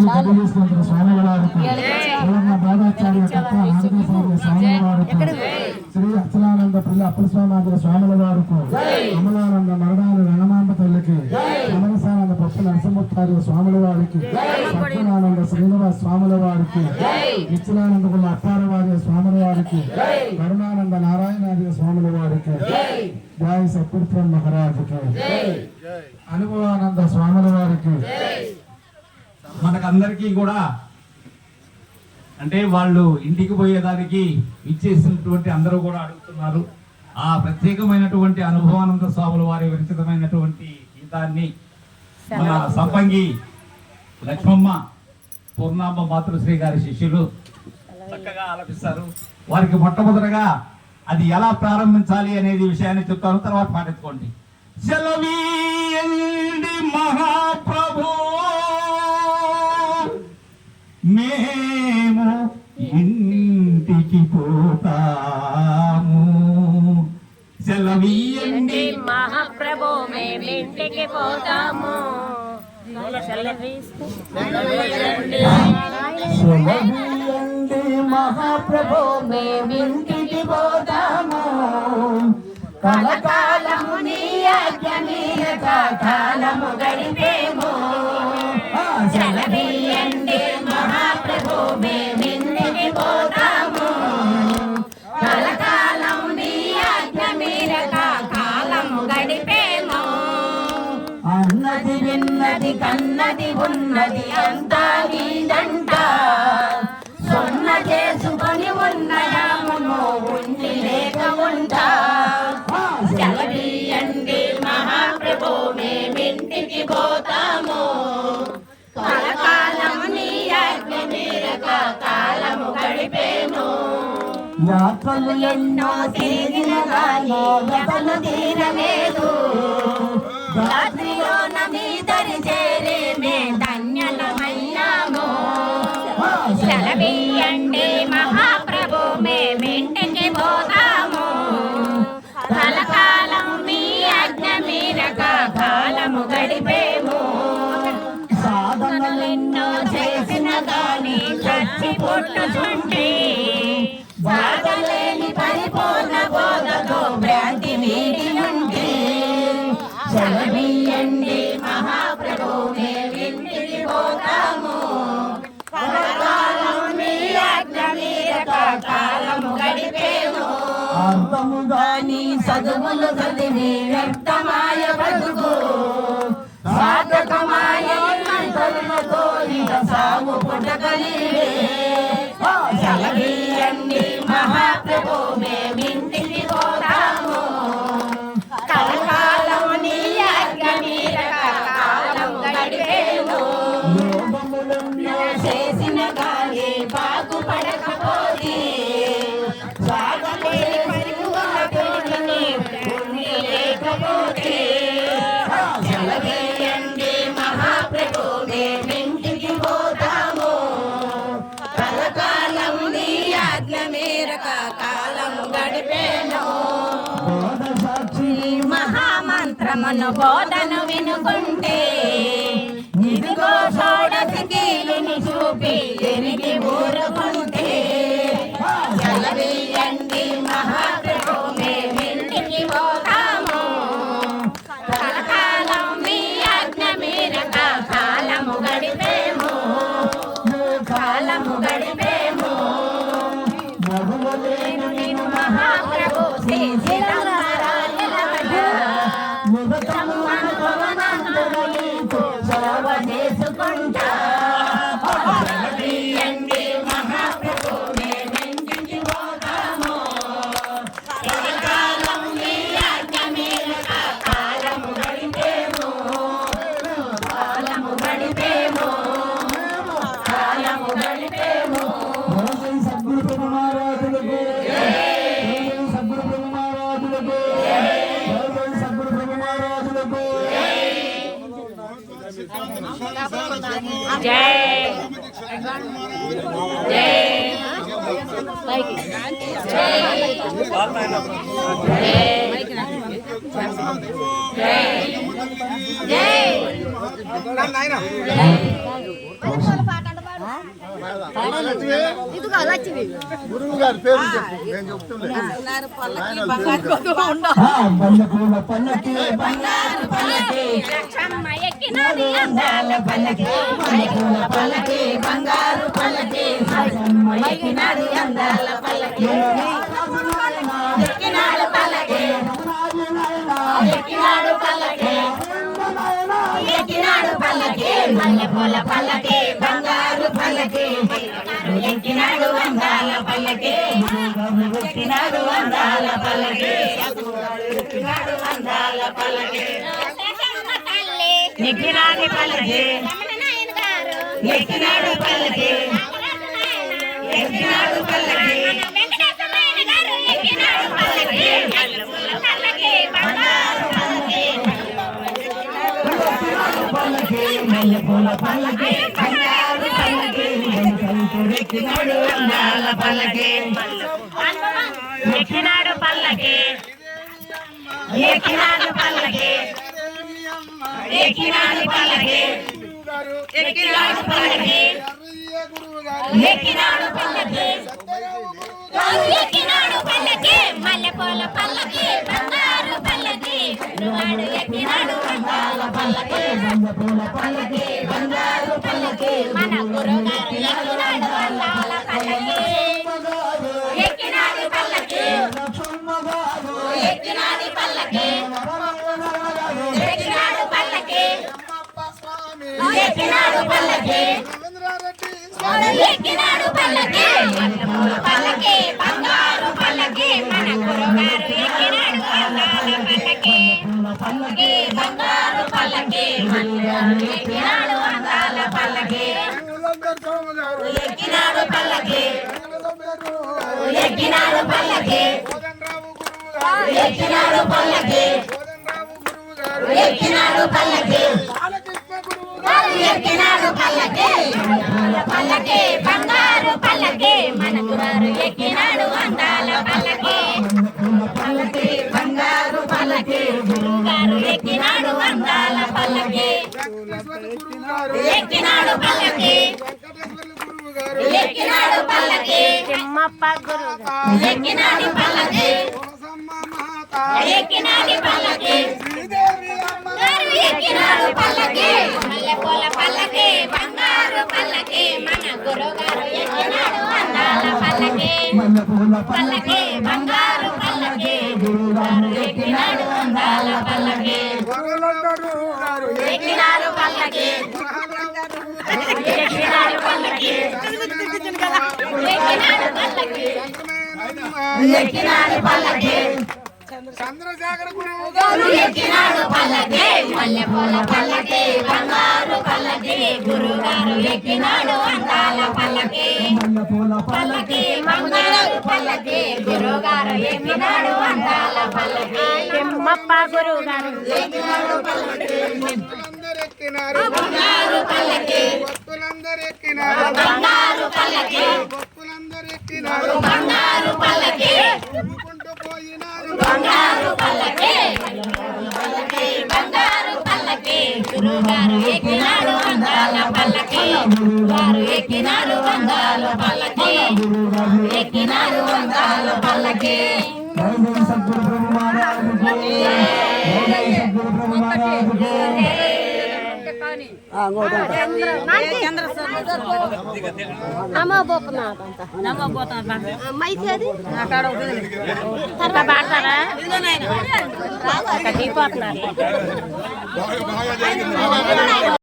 జగదీశ్వర స్వామి వారికి బాధాచార్య స్వామి వారికి శ్రీ అచలానంద పిల్ల అప్పలస్వామి స్వాముల వారికి అమలానంద మరణాలు రణమాంబ తల్లికి అమరసానంద పప్పు నరసింహాచార్య స్వాముల వారికి సత్యనానంద శ్రీనివాస స్వాముల వారికి నిత్యానంద గుళ్ళ అప్పార వారి స్వాముల వారికి కరుణానంద నారాయణార్య స్వాముల వారికి జై సత్పుత్ర మహారాజుకి అనుభవానంద స్వాముల వారికి మనకందరికీ కూడా అంటే వాళ్ళు ఇంటికి పోయేదానికి ఇచ్చేసినటువంటి అందరూ కూడా అడుగుతున్నారు. ఆ ప్రత్యేకమైనటువంటి అనుభవానంద స్వాముల వారి విరచితమైనటువంటి గీతాన్ని మన సంపంగి లక్ష్మమ్మ పూర్ణాంబ మాతృశ్రీ గారి శిష్యులు చక్కగా ఆలపిస్తారు. వారికి మొట్టమొదటగా అది ఎలా ప్రారంభించాలి అనేది విషయాన్ని చెప్తాను, తర్వాత పాటించుకోండి. సెలవీయండి మహాప్రభు మేము ఇంటికి పోతాము. సెలవీయండి మహాప్రభు మేము ఇంటికి పోతాము. సెలవీయండి మహాప్రభు మేము ఇంటికి పోతాము. కలకాలము నీ ఆజ్ఞ కాలము గడిపేము. సెలవీయండి మహాప్రభు మేము ఇంటికి పోతాము. కలకాలం నీ ఆజ్ఞ మీరక కాలము గడిపేము. అన్నది విన్నది కన్నది ఉన్నది అంతా నీదంట. సొన్న చేసుకొని ఉన్నయాము ఉండి లేక ఉంటా. సెలవీయండి మహాప్రభు మేమింటికి పోతాము. కలకాలం నీ ఆజ్ఞ మీరక కాలము గడిపేము. యాత్రలు ఎన్నో తిరిగిన గాని వ్యతలు తీరలేదు. రాత్రిలోన నీ దరి చేరి మే ధన్యులమయ్యాము. సెలవీయండి మహాప్రభు మేమింటికి పోతాము. కలకాలం మీ ఆజ్ఞ మీరక కాలము గడిపేము. సాధనలెన్నో చేసిన గాని చచ్చి పుట్టుచుంటే బాధలేని పరిపూర్ణ బోధతో భ్రాంతి వీడి ఉంటే. సెలవీయండి మహాప్రభు మేమింటికి పోతాము. కలకాలం మీ ఆజ్ఞ మీరక కాలము గడిపేము. అర్థముగాని చదువులు చదివి వ్యక్తమాయ బతుకు. సాధకమాయ తరులతో ఇక సాగు పుట్టగలిగే. సెలవీయండి మహాప్రభు మేమింటికి పోతాము. కలకాలం నీ ఆజ్ఞ మీరక కాలం గడిపేము. చేసిన గాలి బాగుపడకపోతే సాగలేని పరిపుని ఉండి లేకపోతే. సెలవీయండి మహాప్రభు మేమింటికి పోతాము. కలకాలం నీ ఆజ్ఞ మీరక కాలము గడిపేను. మహామంత్రమును బోధను వినుకుంటే ఇదిగో షోడశకీలుని చూపి ఎరిగి ఊరుకుంటే. సెలవీయండి మహాప్రభు మేమింటికి పోతాము. కలకాలం మీ ఆజ్ఞ మీరక కాలము గడిపేము. కాలము గడిపేము. నేను మహాప్రభు శ్రీ సేవ చేసుకుంటా. సెలవీయండి మహాప్రభు మేమింటికి పోతాము. కలకాలం నీ ఆజ్ఞ మీరక కాలము గడిపేము. కాలము గడిపేము. కాలము గడిపేము. సద్గురు ప్రభు మహారాజులకు సద్గురు ప్రభు మహారాజులకు సద్గురు ప్రభు మహారాజులకు జై జై గురువు గారి పేరు చెప్పు, నేను చెప్తున్నా. బండపూల పల్లకి బంగారు పల్లకి లక్షమ్మ ఎక్కినది అందాల పల్లకి బండపూల పల్లకి బంగారు పల్లకి లక్షమ్మ ఎక్కినది అందాల పల్లకి ఎక్కినాడు పల్లకి ఎక్కినాడు పల్లకి ఎక్కినాడు పల్లకి మల్లెపూల పల్లకి బంగారు పల్లకి ఎక్కినాడు అందాల పల్లకి ఎక్కినాడు అందాల పల్లకి ఎక్కినాడు అందాల పల్లకి ఎక్కినాడు పల్లకి ఎక్కినాడు పల్లకి ఎక్కినాడు పల్లకి ఎక్కినాడు పల్లకి పల్లకి మల్లెపూల పల్లకి బంగారు పల్లకి ఎక్కినాడు అందాల పల్లకి ఎక్కినాడు పల్లకి ఎక్కినాడు పల్లకి ఎక్కినాడు పల్లకి ఎక్కినాడు పల్లకి ఎక్కినాడు పల్లకి ఎక్కినాడు పల్లకి మల్లెపూల పల్లకి బంగారు పల్లకి గురువాడు ఎక్కినాడు అందాల పల్లకి బండపూల పల్లకి బంగారు పల్లకి మన గురుగారు ఎక్కినాడు అందాల పల్లకి ఎక్కినాడు పల్లకి ఎక్కినాడు పల్లకి ఎక్కినాడు పల్లకి ఎక్కినాడు పల్లకి ఎక్కినాడు పల్లకి మల్లెపూల పల్లకి బంగారు పల్లకి మన గురుగారు ఎక్కినాడు అందాల పల్లకి పల్లకి బంగారు పల్లకి గురుగారు ఎక్కినాడు అందాల పల్లకి ఎక్కినాడు పల్లకి ఎక్కినాడు పల్లకి ఎక్కినాడు పల్లకి ఎక్కినాడు పల్లకి ఎక్కినాడు పల్లకి పల్లకి బంగారు పల్లకి మన గురుగారు ఎక్కినాడు అందాల పల్లకి పల్లకి బంగారు పల్లకి గురుగారు ఎక్కినాడు అందాల పల్లకి ఎక్కినాడు పల్లకి ఎక్కినాడు పల్లకి తిమ్మప్ప గురుగారు ఎక్కినాడు పల్లకి ఎక్కినాడు పల్లకి ఎక్కినాడు పల్లకి మల్లెపూల పల్లకి బంగారు పల్లకి మన గురుగారు ఎక్కినాడు అందాల పల్లకి మల్లెపూల పల్లకి బంగారు పల్లకి గురుగారు ఎక్కినాడు అందాల పల్లకి ఎక్కినాడు పల్లకి ఎక్కినాడు పల్లకి ఎక్కినాడు పల్లకి ఎక్కినాడు పల్లకి చంద్రశేఖర గురువు ఎక్కినాడు పల్లకి మల్లెపూల పల్లకి బంగారు పల్లకి గురుగారు ఎక్కినాడు అందాల పల్లకి మల్లెపూల పల్లకి బంగారు పల్లకి గురుగారు ఎక్కినాడు అందాల పల్లకి తిమ్మప్ప గురుగారు ఎక్కినాడు పల్లకి భక్తులందరూ ఎక్కినారు, బంగారు పల్లకి భక్తులందరూ ఎక్కినారు, బంగారు పల్లకి భక్తులందరూ ఎక్కినారు, బంగారు పల్లకి ఊరుకుంటూ పోయినారు. బంగారు పల్లకి బంగారు పల్లకి గురుగారు ఎక్కినాడు అందాల పల్లకి గురుగారు ఎక్కినాడు అందాల పల్లకి ఎక్కినాడు అందాల పల్లకి జై సద్గురు బ్రహ్మ మహారాజుకు జై సద్గురు బ్రహ్మ మహారాజుకు తర్వాత పాడతారా తీపోతున్నారు